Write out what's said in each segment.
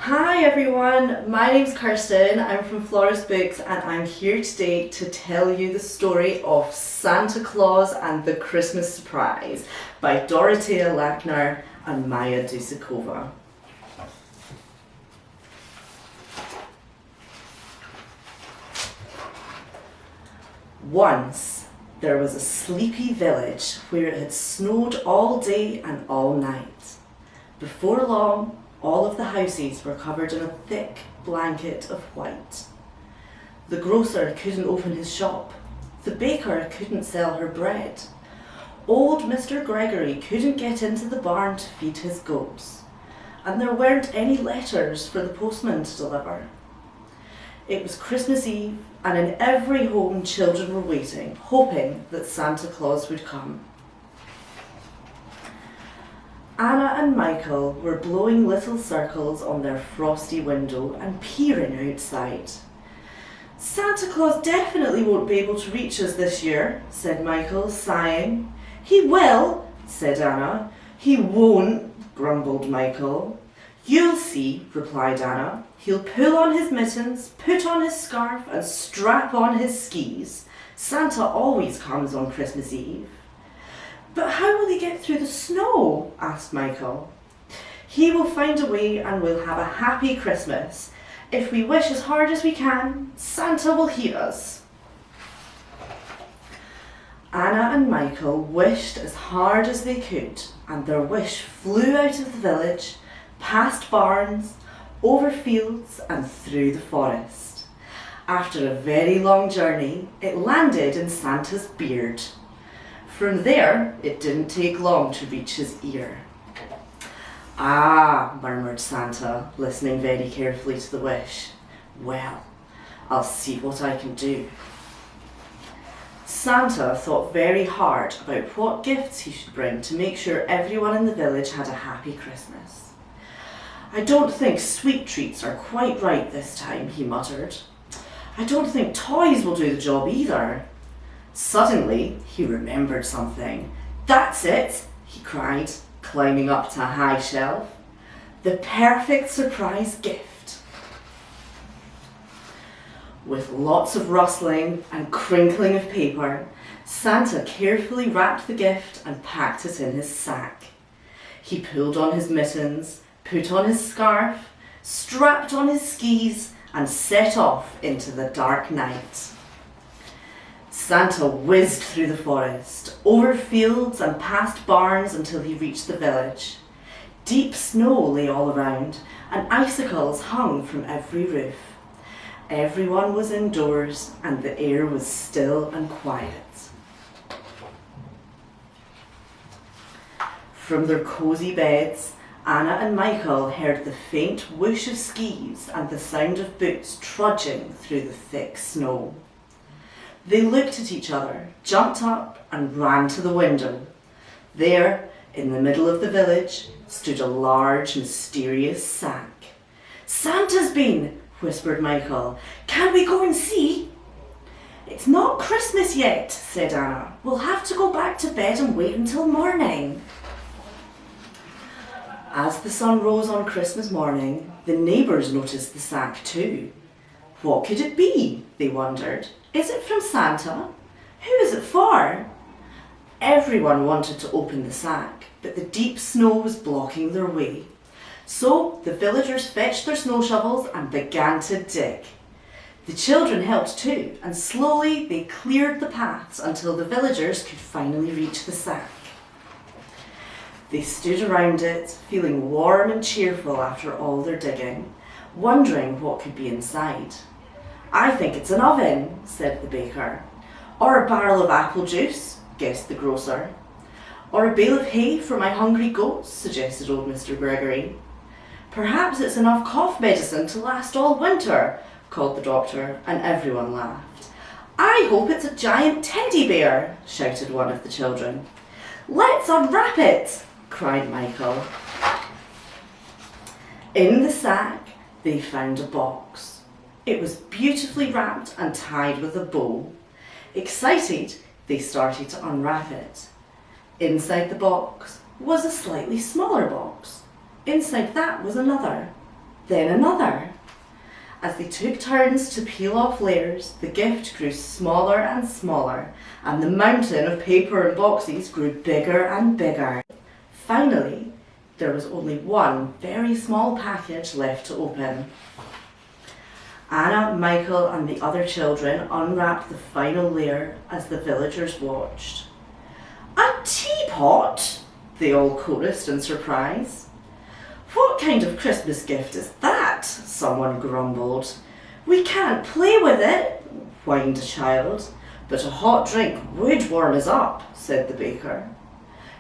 Hi everyone, my name's Kirsten, I'm from Floris Books and I'm here today to tell you the story of Santa Claus and the Christmas Surprise by Dorothea Lachner and Maja Dusikova. Once there was a sleepy village where it had snowed all day and all night. Before long, all of the houses were covered in a thick blanket of white. The grocer couldn't open his shop. The baker couldn't sell her bread. Old Mr. Gregory couldn't get into the barn to feed his goats. And there weren't any letters for the postman to deliver. It was Christmas Eve, and in every home children were waiting, hoping that Santa Claus would come. Anna and Michael were blowing little circles on their frosty window and peering outside. "Santa Claus definitely won't be able to reach us this year," said Michael, sighing. "He will," said Anna. "He won't," grumbled Michael. "You'll see," replied Anna. "He'll pull on his mittens, put on his scarf and strap on his skis. Santa always comes on Christmas Eve." "But how will he get through the snow?" asked Michael. "He will find a way and we'll have a happy Christmas. If we wish as hard as we can, Santa will hear us." Anna and Michael wished as hard as they could, and their wish flew out of the village, past barns, over fields and through the forest. After a very long journey, it landed in Santa's beard. From there, it didn't take long to reach his ear. "Ah," murmured Santa, listening very carefully to the wish. "Well, I'll see what I can do." Santa thought very hard about what gifts he should bring to make sure everyone in the village had a happy Christmas. "I don't think sweet treats are quite right this time," he muttered. "I don't think toys will do the job either." Suddenly, he remembered something. "That's it," he cried, climbing up to a high shelf. "The perfect surprise gift." With lots of rustling and crinkling of paper, Santa carefully wrapped the gift and packed it in his sack. He pulled on his mittens, put on his scarf, strapped on his skis, and set off into the dark night. Santa whizzed through the forest, over fields and past barns until he reached the village. Deep snow lay all around, and icicles hung from every roof. Everyone was indoors, and the air was still and quiet. From their cosy beds, Anna and Michael heard the faint whoosh of skis and the sound of boots trudging through the thick snow. They looked at each other, jumped up and ran to the window. There, in the middle of the village, stood a large, mysterious sack. "Santa's been," whispered Michael. "Can we go and see?" "It's not Christmas yet," said Anna. "We'll have to go back to bed and wait until morning." As the sun rose on Christmas morning, the neighbours noticed the sack too. What could it be? They wondered. Is it from Santa? Who is it for? Everyone wanted to open the sack, but the deep snow was blocking their way. So the villagers fetched their snow shovels and began to dig. The children helped too, and slowly they cleared the paths until the villagers could finally reach the sack. They stood around it, feeling warm and cheerful after all their digging, wondering what could be inside. "I think it's an oven," said the baker. "Or a barrel of apple juice," guessed the grocer. "Or a bale of hay for my hungry goats," suggested old Mr. Gregory. "Perhaps it's enough cough medicine to last all winter," called the doctor, and everyone laughed. "I hope it's a giant teddy bear," shouted one of the children. "Let's unwrap it," cried Michael. In the sack, they found a box. It was beautifully wrapped and tied with a bow. Excited, they started to unwrap it. Inside the box was a slightly smaller box. Inside that was another. then another. As they took turns to peel off layers, the gift grew smaller and smaller, and the mountain of paper and boxes grew bigger and bigger. Finally, there was only one very small package left to open. Anna, Michael and the other children unwrapped the final layer as the villagers watched. "A teapot!" they all chorused in surprise. "What kind of Christmas gift is that?" someone grumbled. "We can't play with it," whined a child. "But a hot drink would warm us up," said the baker.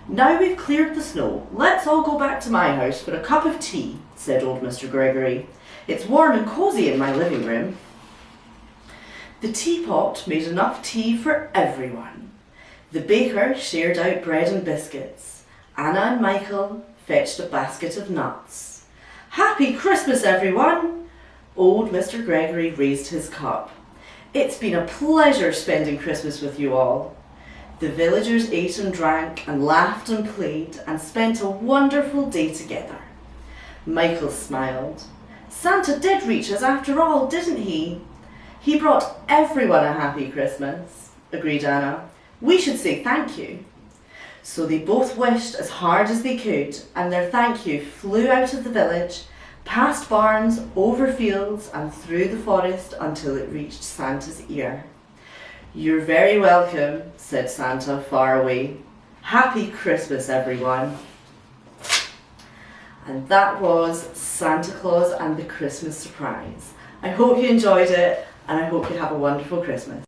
"Now we've cleared the snow, let's all go back to my house for a cup of tea," said old Mr. Gregory. "It's warm and cosy in my living room." The teapot made enough tea for everyone. The baker shared out bread and biscuits. Anna and Michael fetched a basket of nuts. "Happy Christmas, everyone!" Old Mr. Gregory raised his cup. "It's been a pleasure spending Christmas with you all." The villagers ate and drank and laughed and played and spent a wonderful day together. Michael smiled. "Santa did reach us after all, didn't he?" "He brought everyone a happy Christmas," agreed Anna. "We should say thank you." So they both wished as hard as they could, and their thank you flew out of the village, past barns, over fields and through the forest until it reached Santa's ear. "You're very welcome," said Santa far away. "Happy Christmas, everyone." And that was Santa Claus and the Christmas Surprise. I hope you enjoyed it, and I hope you have a wonderful Christmas.